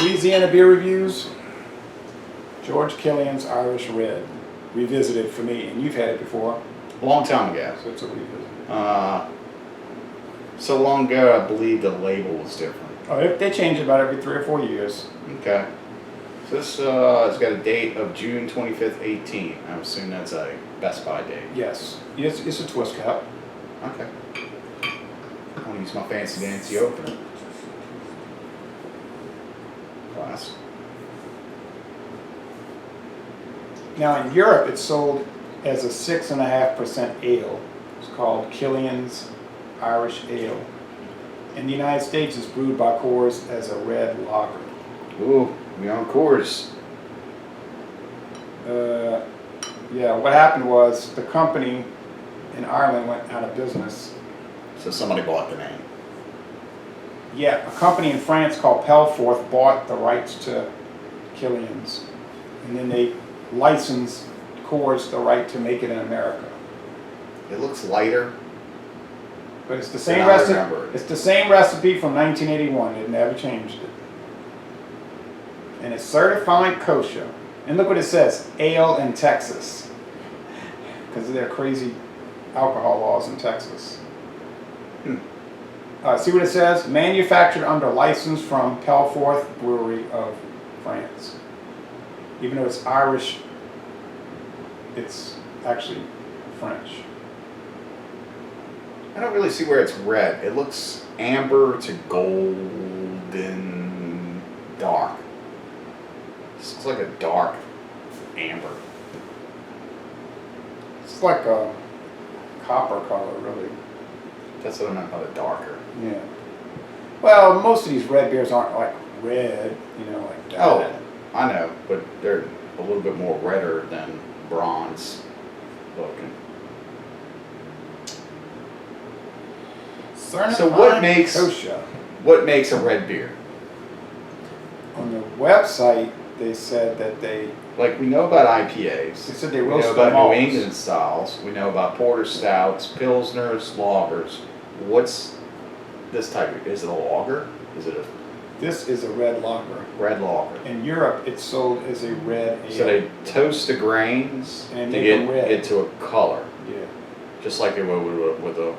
Louisiana beer reviews. George Killian's Irish Red, revisited for me, and you've had it before. A long time ago. So it's a revisit. So long ago, I believe the label was different. Oh, they change it about every 3 or 4 years. Okay. So this has got a date of June 25th, 18. I assume that's a Best Buy date. Yes, it's a twist cup. Okay. I want to use my fancy dancy opener. Glass. Now in Europe, it's sold as a 6.5% ale. It's called Killian's Irish Ale. In the United States, it's brewed by Coors as a red lager. Ooh, we on Coors. Yeah, what happened was the company in Ireland went out of business. So somebody bought the name. Yeah, a company in France called Pelforth bought the rights to Killian's, and then they licensed Coors the right to make it in America. It looks lighter. But it's the same I recipe. remember it. It's the same recipe from 1981. It never changed it, and it's certified kosher. And look what it says: ale in Texas, because of their crazy alcohol laws in Texas. See what it says? Manufactured under license from Pelforth Brewery of France. Even though it's Irish, it's actually French. I don't really see where it's red. It looks amber to golden dark. This looks like a dark amber. It's like a copper color, really. That's what I meant by the darker. Yeah. Well, most of these red beers aren't like red, like that. Oh, I know, but they're a little bit more redder than bronze looking. So what makes kosher? What makes a red beer? On the website, they said that they we know about IPAs. They said they we roast know about malts. New England styles. We know about porter stouts, pilsners, lagers. What's this type of? Is it a lager? Is it a This is a red lager. red lager? In Europe, it's sold as a red ale. So they toast the grains And to make get them red. it to a color, Yeah. just like they would with a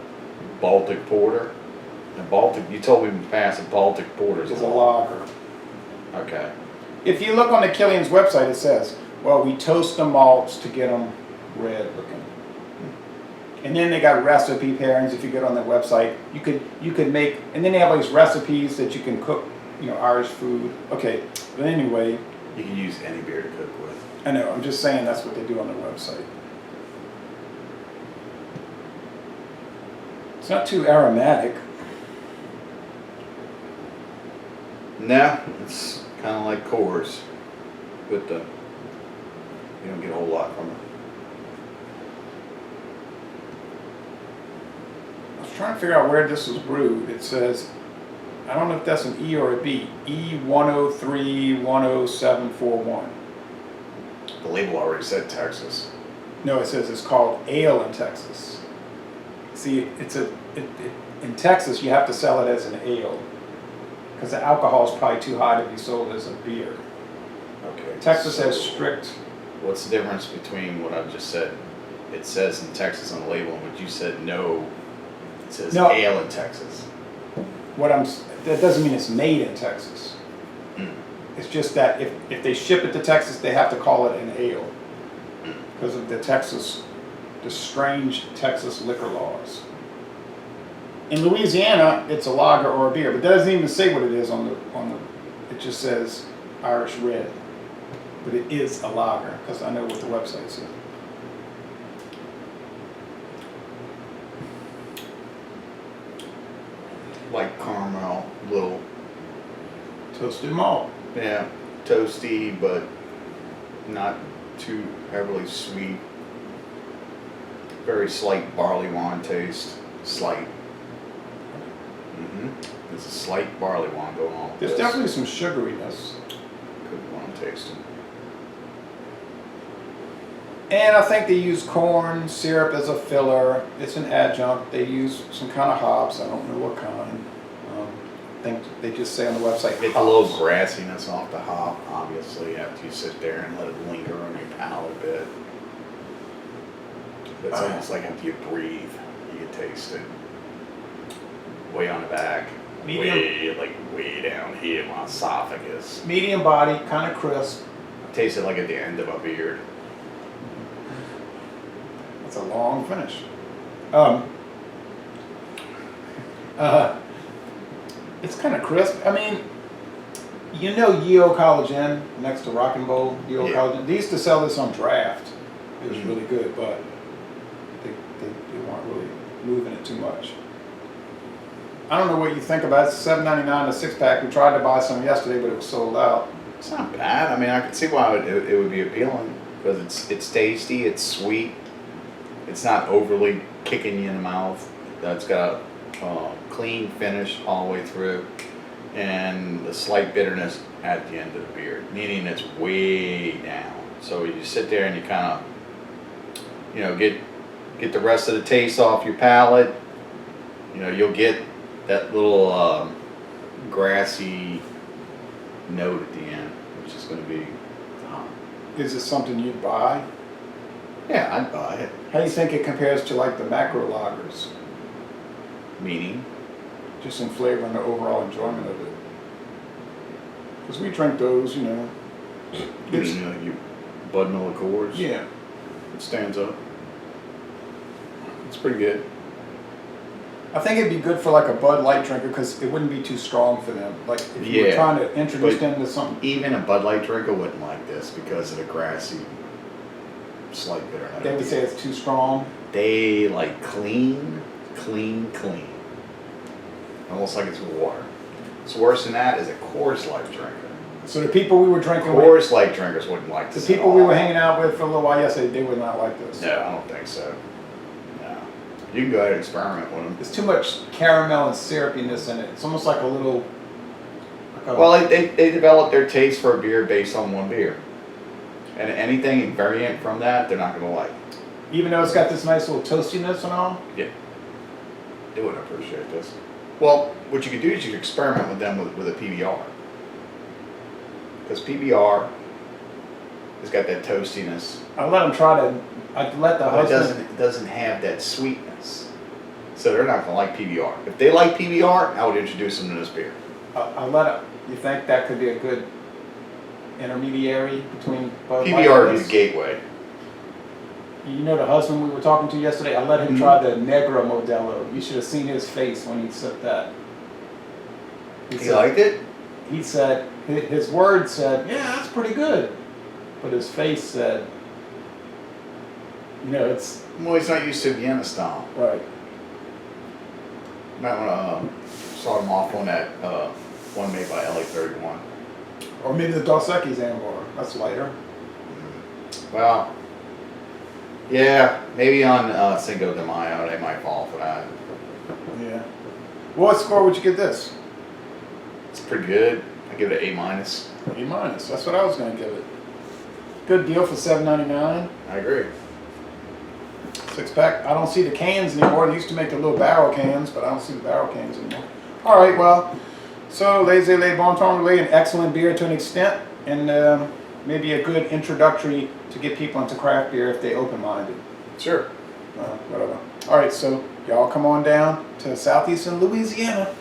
Baltic porter. The Baltic, you told me in the past, a Baltic porter is It's a a lager. lager. Okay. If you look on the Killian's website, it says, well, we toast the malts to get them red looking. And then they got recipe pairings. If you get on the website, you could make, and then they have all these recipes that you can cook, Irish food. Okay, but anyway, You can use any beer to cook with. I know, I'm just saying that's what they do on their website. It's not too aromatic. No, it's kind of like Coors, but you don't get a whole lot from it. I was trying to figure out where this was brewed. It says, I don't know if that's an E or a B, E103-10741. The label already said Texas. No, it says it's called ale in Texas. See, in Texas you have to sell it as an ale because the alcohol is probably too high to be sold as a beer. Okay. Texas so has strict. What's the difference between what I've just said? It says in Texas on the label, and what you said no. It says No. ale in Texas. That doesn't mean it's made in Texas. It's just that if they ship it to Texas, they have to call it an ale because of the strange Texas liquor laws. In Louisiana, it's a lager or a beer, but that doesn't even say what it is on the. It just says Irish Red, but it is a lager because I know what the website says. Like caramel, little, Toasted malt. yeah, toasty, but not too heavily sweet. Very slight barley wine taste. Slight. There's a slight barley wine going on with There's this. definitely some sugariness. Good one tasting. And I think they use corn syrup as a filler. It's an adjunct. They use some kind of hops. I don't know what kind. think they just say on the website. Get a little grassiness off the hop, obviously, after you sit there and let it linger on your palate a bit. It's almost like after you breathe, you can taste it. Way on the back. Medium. Way down here in my esophagus. Medium body, kind of crisp. Taste it like at the end of a beard. It's a long finish. It's kind of crisp. I mean, you know Yale College Inn next to Rock and Bowl, Yale College Inn. They used to sell this on draft. It was really good, but they weren't really moving it too much. I don't know what you think about it. It's $7.99 a 6-pack. We tried to buy some yesterday, but it was sold out. It's not bad. I mean, I can see why it would be appealing because it's tasty, it's sweet, it's not overly kicking you in the mouth. It's got a clean finish all the way through, and a slight bitterness at the end of the beer, meaning it's way down. So you sit there and you kind of, get the rest of the taste off your palate. You'll get that little grassy note at the end, which is going to be. Is it something you'd buy? Yeah, I'd buy it. How do you think it compares to like the macro lagers? Meaning? Just in flavor and the overall enjoyment of it. Because we drink those, You Bud MillerCoors. Yeah. It stands up. It's pretty good. I think it'd be good for like a Bud Light drinker because it wouldn't be too strong for them. Like if you were trying to introduce them to something. Even a Bud Light drinker wouldn't like this because of the grassy, slight bitterness. They would say it's too strong. They like clean. Almost like it's water. It's worse than that is a Coors Light drinker. So the people we were drinking Coors Light drinkers wouldn't like this. The people we were hanging out with for a little while yesterday, they would not like this. No, I don't think so. No. You can go ahead and experiment with them. There's too much caramel and syrupiness in it. It's almost like a little. Well, they develop their taste for a beer based on one beer. And anything variant from that, they're not going to like. Even though it's got this nice little toastiness and all? Yeah. They wouldn't appreciate this. Well, what you could do is you could experiment with them with a PBR. Because PBR has got that toastiness. I let them try to. I let the husband. It doesn't have that sweetness. So they're not going to like PBR. If they like PBR, I would introduce them to this beer. I let it. You think that could be a good intermediary between Bud Light PBR and is the gateway. You know the husband we were talking to yesterday? I let him try the Negra Modelo. You should have seen his face when he sipped that. He liked it? He said, his words said, yeah, that's pretty good. But his face said, it's... Well, he's not used to Vienna style. Right. Might want to start him off on that one made by LA31. Or maybe the Dos Equis Ambar. That's lighter. Well... Yeah, maybe on Cinco de Mayo they might fall for that. Yeah. What score would you give this? It's pretty good. I give it an A-. A-. That's what I was going to give it. Good deal for $7.99. I agree. 6-pack. I don't see the cans anymore. They used to make the little barrel cans, but I don't see the barrel cans anymore. All right, well, so Laissez Les Bon Temps Relais, an excellent beer to an extent, and maybe a good introductory to get people into craft beer if they're open-minded. Sure. Whatever. All right, so y'all come on down to southeastern Louisiana.